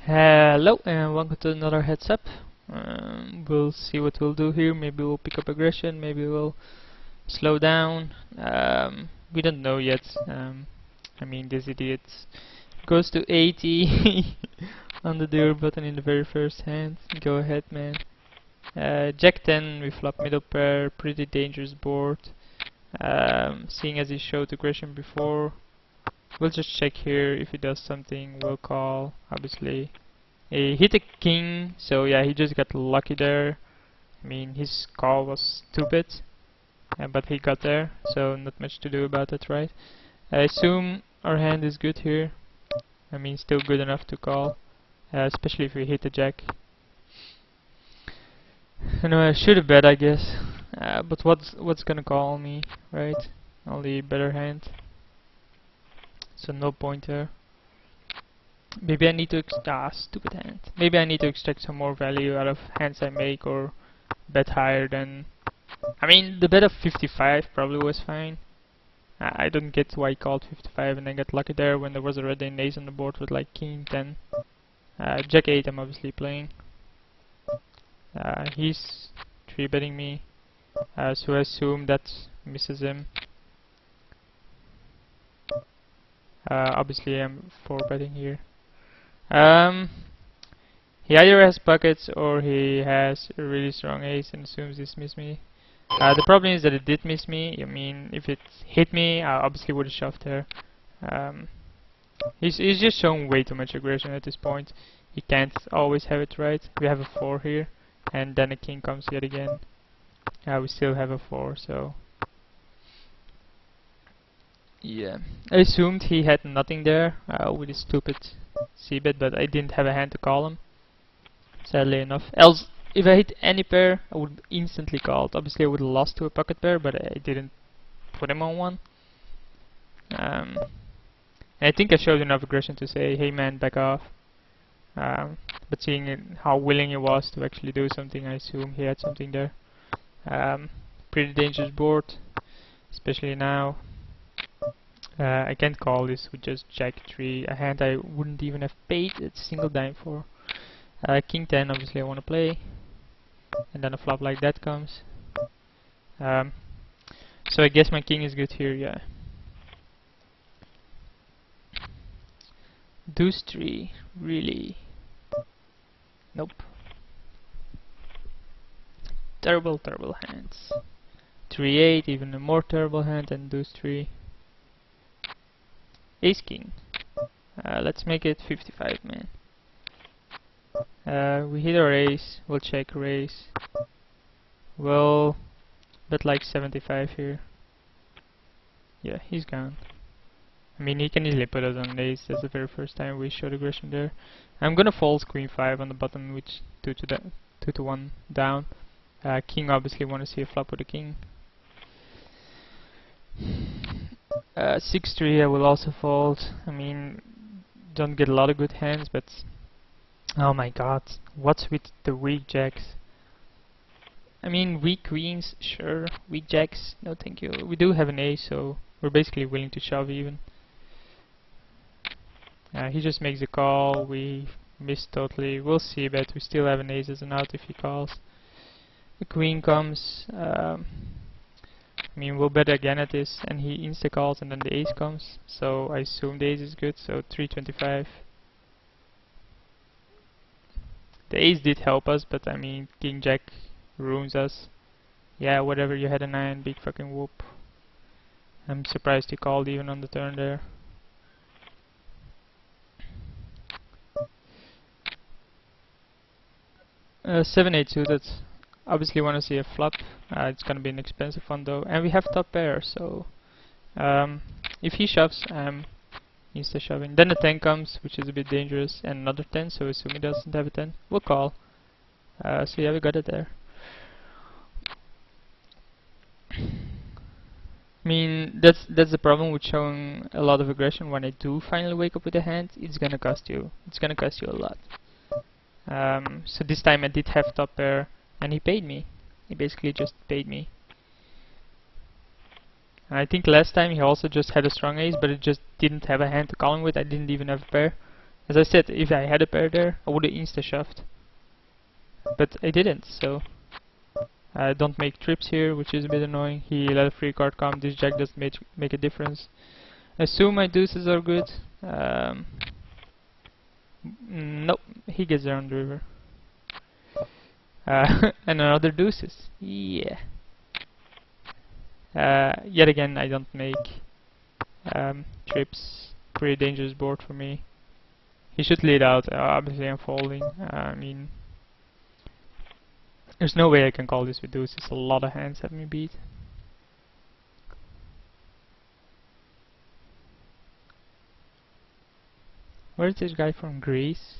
Hello and welcome to another heads up. We'll see what we'll do here. Maybe we'll pick up aggression, maybe we'll slow down. We don't know yet. I mean, this idiot goes to 80 on the door button in the very first hand. Go ahead, man. Jack 10, we flop middle pair, pretty dangerous board. Seeing as he showed aggression before, we'll just check here. If he does something, we'll call, obviously. He hit a king, so yeah, he just got lucky there. I mean, his call was stupid, but he got there, so not much to do about it, right? I assume our hand is good here. I mean, still good enough to call, especially if we hit the jack. Anyway, I should have bet, I guess. But what's gonna call me, right? Only better hand. So no point there. Maybe I need to stupid hand. Maybe I need to extract some more value out of hands I make, or bet higher than. I mean, the bet of 55 probably was fine. I don't get why he called 55 and then got lucky there when there was already an ace on the board with like king 10. Jack 8 I'm obviously playing. He's 3-betting me, so I assume that misses him. Obviously I'm 4-betting here. He either has pockets or he has a really strong ace and assumes this missed me. The problem is that it did miss me. I mean, if it hit me, I obviously would have shoved there. He's just showing way too much aggression at this point. He can't always have it right. We have a 4 here, and then a king comes yet again. We still have a 4, so... yeah, I assumed he had nothing there with his stupid c-bet, but I didn't have a hand to call him, sadly enough. Else, if I hit any pair, I would instantly call it. Obviously I would have lost to a pocket pair, but I didn't put him on one. And I think I showed enough aggression to say, hey man, back off. But seeing how willing he was to actually do something, I assume he had something there. Pretty dangerous board, especially now. I can't call this with just jack 3, a hand I wouldn't even have paid a single dime for. King 10 obviously I want to play, and then a flop like that comes. So I guess my king is good here, yeah. Deuce 3, really? Nope. Terrible, terrible hands. 3-8, even a more terrible hand than Deuce 3. Ace King. Let's make it 55, man. We hit our ace, we'll check raise. We'll bet like 75 here. Yeah, he's gone. I mean, he can easily put us on ace. That's the very first time we showed aggression there. I'm gonna fold queen 5 on the button, which 2 to 1 down. King obviously want to see a flop with a king. 6-3 I will also fold. I mean, don't get a lot of good hands, but oh my god, what's with the weak jacks? I mean, weak queens, sure. Weak jacks, no thank you. We do have an ace, so we're basically willing to shove even. He just makes a call, we miss totally. We'll see, but we still have an ace as an out if he calls. The queen comes. I mean, we'll bet again at this, and he insta-calls, and then the ace comes. So I assume the ace is good, so 325. The ace did help us, but I mean, king jack ruins us. Yeah, whatever, you had a 9, big fucking whoop. I'm surprised he called even on the turn there. Uh, 7-8 suited. Obviously want to see a flop. It's gonna be an expensive one though, and we have top pair, so if he shoves, I'm insta shoving. Then the 10 comes, which is a bit dangerous, and another 10, so assume he doesn't have a 10, we'll call. So yeah, we got it there. I mean, that's the problem with showing a lot of aggression. When I do finally wake up with a hand, it's gonna cost you. It's gonna cost you a lot. So this time I did have top pair, and he paid me. He basically just paid me. I think last time he also just had a strong ace, but it just didn't have a hand to call him with. I didn't even have a pair. As I said, if I had a pair there, I would have insta-shoved. But I didn't, so I don't make trips here, which is a bit annoying. He let a free card come, this jack doesn't make a difference. I assume my deuces are good. Nope, he gets there on the river. And another deuces. Yeah. Yet again, I don't make trips. Pretty dangerous board for me. He should lead out. Obviously, I'm folding. I mean, there's no way I can call this with deuces. A lot of hands have me beat. Where is this guy from? Greece?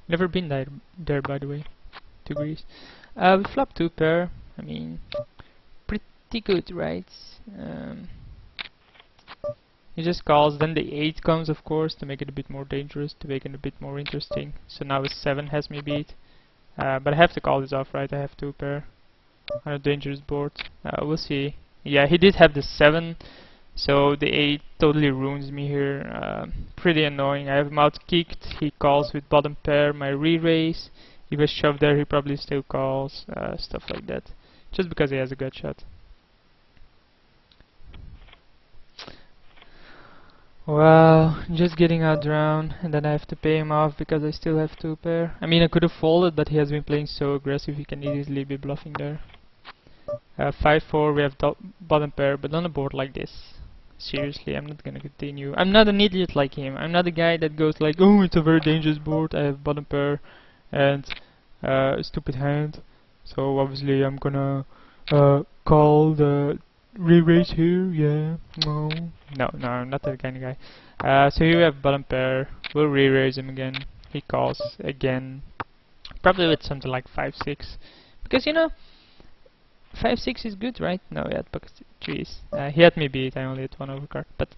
Never been there by the way, to Greece. We flop 2 pair. I mean, pretty good, right? He just calls, then the 8 comes of course to make it a bit more dangerous, to make it a bit more interesting. So now a 7 has me beat. But I have to call this off, right? I have 2 pair on a dangerous board. We'll see. Yeah, he did have the 7, so the 8 totally ruins me here. Pretty annoying. I have him out kicked. He calls with bottom pair. My re-raise. He was shoved there. He probably still calls. Stuff like that. Just because he has a gut shot. Well, just getting out drowned, and then I have to pay him off because I still have 2 pair. I mean, I could have folded, but he has been playing so aggressive, he can easily be bluffing there. 5-4, we have bottom pair, but on a board like this, seriously, I'm not gonna continue. I'm not an idiot like him. I'm not a guy that goes like, oh, it's a very dangerous board, I have bottom pair and a stupid hand, so obviously I'm gonna call the re-raise here, yeah. No, I'm not that kind of guy. So here we have bottom pair. We'll re-raise him again. He calls again, probably with something like 5-6, because you know 5-6 is good, right? No, yeah, because trees. He had me beat. I only had 1 overcard, but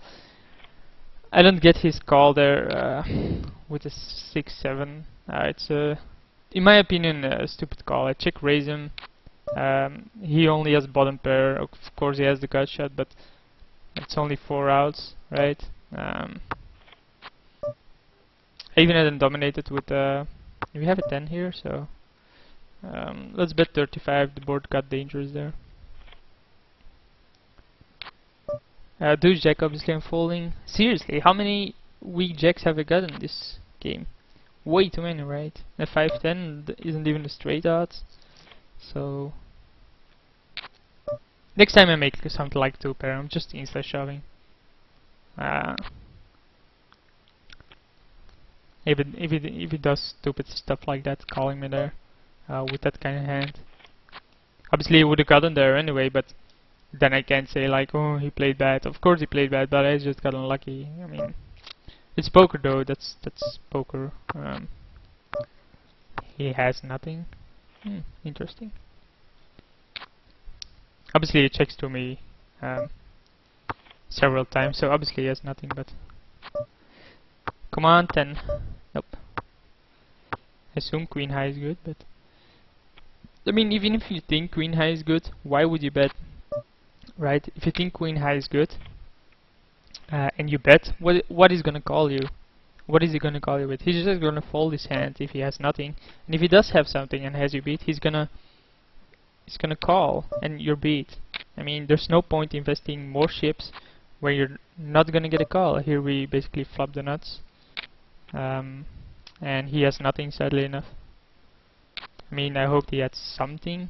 I don't get his call there with a 6-7. It's in my opinion, a stupid call. I check raise him. He only has bottom pair. Of course, he has the gut shot, but it's only 4 outs, right? I even had him dominated with. We have a 10 here, so let's bet 35. The board got dangerous there. Deuce jack, obviously, I'm folding. Seriously, how many weak jacks have I got in this game? Way too many, right? A 5-10 isn't even a straight odds. So next time I make something like 2 pair, I'm just insta shoving. If it does stupid stuff like that, calling me there with that kind of hand. Obviously, he would have gotten there anyway, but then I can't say like, oh, he played bad. Of course, he played bad, but I just got unlucky. I mean, it's poker though. That's poker. He has nothing. Interesting. Obviously, he checks to me several times, so obviously he has nothing. But come on, 10. Nope. I assume queen high is good, but I mean, even if you think queen high is good, why would you bet? Right? If you think queen high is good, and you bet, what is gonna call you? What is he gonna call you with? He's just gonna fold his hand if he has nothing, and if he does have something and has you beat, he's gonna call and you're beat. I mean, there's no point investing more chips where you're not gonna get a call. Here we basically flop the nuts, and he has nothing, sadly enough. I mean, I hoped he had something.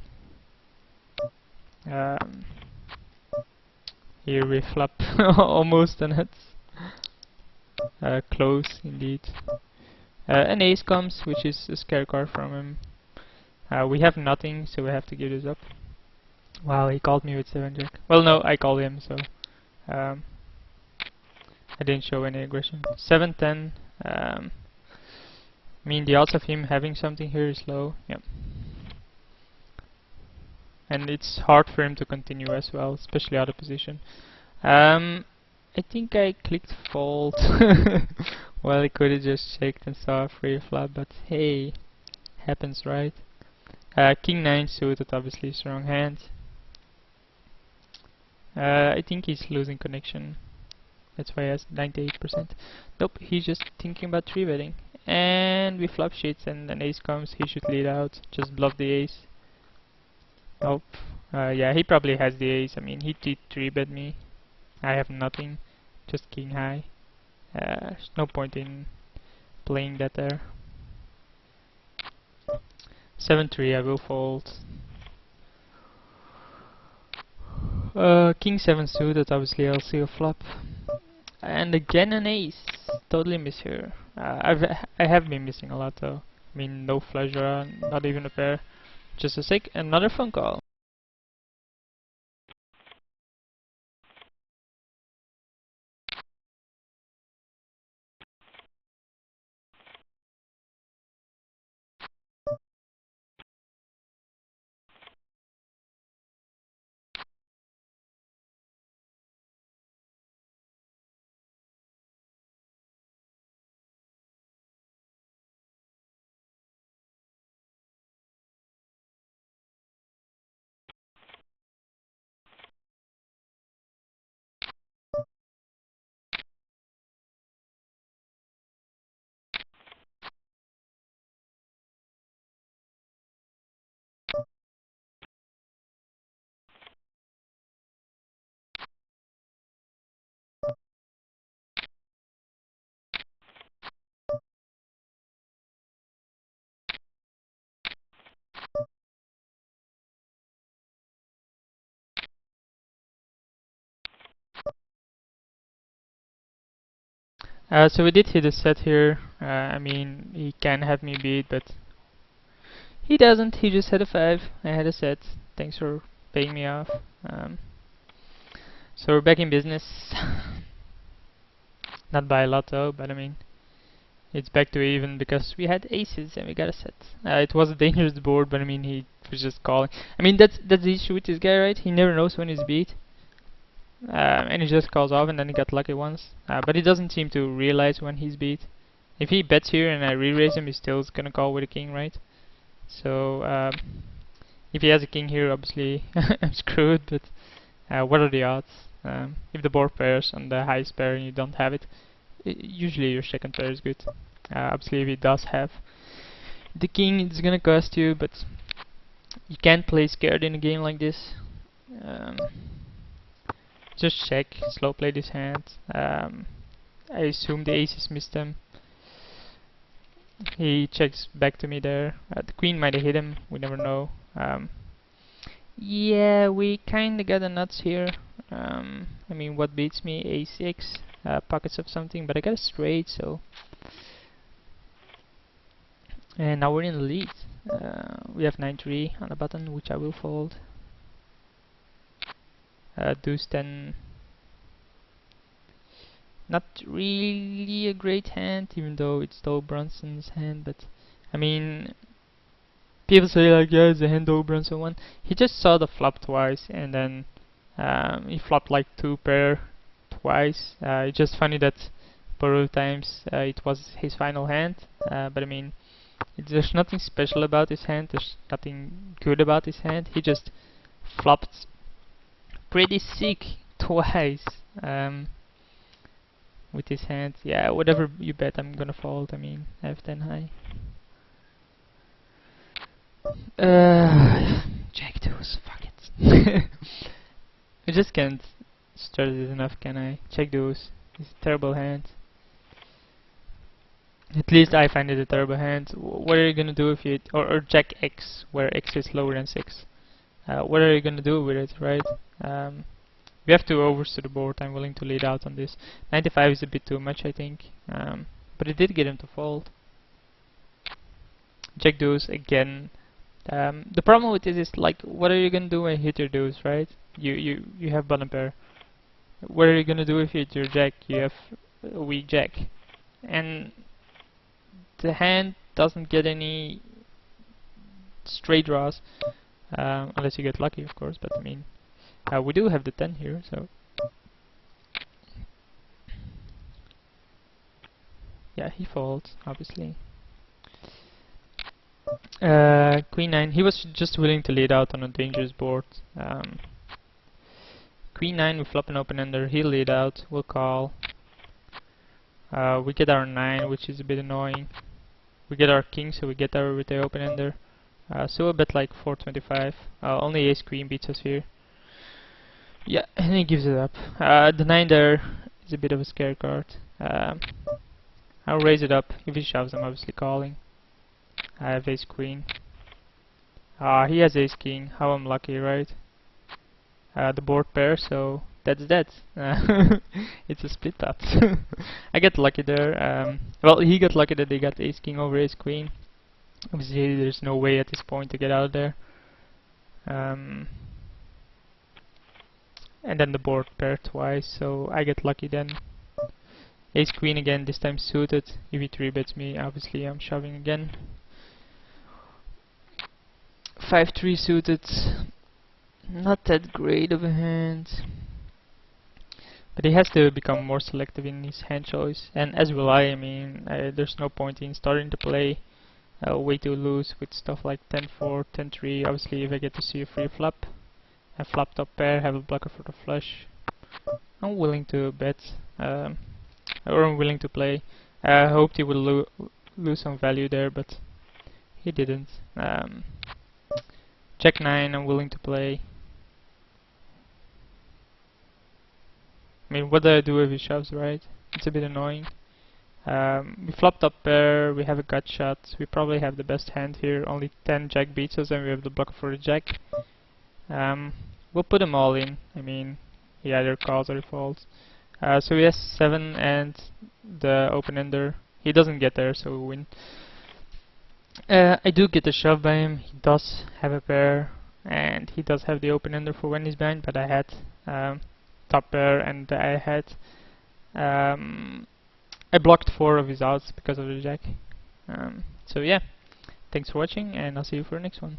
Here we flop almost the nuts. Close indeed. An ace comes, which is a scare card from him. We have nothing, so we have to give this up. Wow, he called me with 7 jack. Well, no, I called him, so I didn't show any aggression. 7-10. I mean, the odds of him having something here is low. Yep. And it's hard for him to continue as well, especially out of position. I think I clicked fold. Well, I could have just checked and saw a free flop, but hey, happens, right? King 9 suited, obviously strong hand. I think he's losing connection. That's why he has 98%. Nope, he's just thinking about 3-betting. And we flop shit, and an ace comes, he should lead out. Just bluff the ace. Nope. Yeah, he probably has the ace. I mean, he did 3-bet me. I have nothing. Just king high. There's no point in playing that there. 7-3, I will fold. King 7 suited, obviously I'll see a flop. And again an ace. Totally miss here. I have been missing a lot though. I mean, no flush draw, not even a pair. Just a sec, another phone call. So we did hit a set here. I mean, he can have me beat, but he doesn't. He just had a 5. I had a set. Thanks for paying me off. So we're back in business. Not by a lot though, but I mean, it's back to even because we had aces and we got a set. It was a dangerous board, but I mean, he was just calling. I mean, that's the issue with this guy, right? He never knows when he's beat. And he just calls off, and then he got lucky once. But he doesn't seem to realize when he's beat. If he bets here and I re-raise him, he's still gonna call with a king, right? So if he has a king here, obviously I'm screwed. But what are the odds? If the board pairs on the highest pair and you don't have it, usually your second pair is good. Obviously, if he does have the king, it's gonna cost you, but you can't play scared in a game like this. Just check, slow play this hand. I assume the aces missed him. He checks back to me there. The queen might have hit him, we never know. Yeah, we kinda got the nuts here. I mean, what beats me? A6, pockets of something, but I got a straight, so. And now we're in the lead. We have 9-3 on the button, which I will fold. Deuce 10. Not really a great hand, even though it's Doe Brunson's hand, but I mean, people say like, yeah, it's a hand Doe Brunson one. He just saw the flop twice, and then he flopped like 2 pair twice. It's just funny that both times it was his final hand, but I mean, there's nothing special about his hand, there's nothing good about his hand. He just flopped pretty sick twice with his hand. Yeah, whatever you bet, I'm gonna fold. I mean, I have 10 high. Jack deuce, fuck it. I just can't stress it enough, can I? Check deuce. It's a terrible hand. At least I find it a terrible hand. What are you gonna do if you or Jack X, where X is lower than 6? What are you gonna do with it, right? We have 2 overs to the board. I'm willing to lead out on this. 95 is a bit too much, I think. But it did get him to fold. Jack deuce again. The problem with this is like, what are you gonna do when you hit your deuce, right? You have bottom pair. What are you gonna do if you hit your jack? You have a weak jack, and the hand doesn't get any straight draws unless you get lucky, of course. But I mean, we do have the 10 here, so yeah, he folds obviously. Queen 9. He was just willing to lead out on a dangerous board. Queen 9, we flop an open ender. He'll lead out. We'll call. We get our 9, which is a bit annoying. We get our king, so we get our with the open ender. So a bit like 425. Only ace queen beats us here. Yeah, and he gives it up. The 9 there is a bit of a scare card. I'll raise it up. If he shoves, I'm obviously calling. I have ace queen. He has ace king. How unlucky, right? The board pair, so that's that. It's a split pot. I get lucky there. Well, he got lucky that they got ace king over ace queen. Obviously, there's no way at this point to get out there. And then the board pair twice, so I get lucky then. Ace queen again, this time suited. If he 3-bets me, obviously I'm shoving again. 5-3 suited. Not that great of a hand. But he has to become more selective in his hand choice, and as will I. I mean, there's no point in starting to play way too loose with stuff like 10-4, 10-3. Obviously, if I get to see a free flop, a flop top pair, have a blocker for the flush, I'm willing to bet, or I'm willing to play. I hoped he would lose some value there, but he didn't. Check 9, I'm willing to play. I mean, what do I do if he shoves, right? It's a bit annoying. We flopped up pair, we have a gut shot, we probably have the best hand here, only 10 jack beats us and we have the blocker for the jack. We'll put them all in. I mean, he either calls or he folds. So he has 7 and the open ender. He doesn't get there, so we win. I do get a shove by him. He does have a pair, and he does have the open ender for when he's behind, but I had top pair, and I had I blocked 4 of his outs because of the jack. So yeah, thanks for watching, and I'll see you for the next one.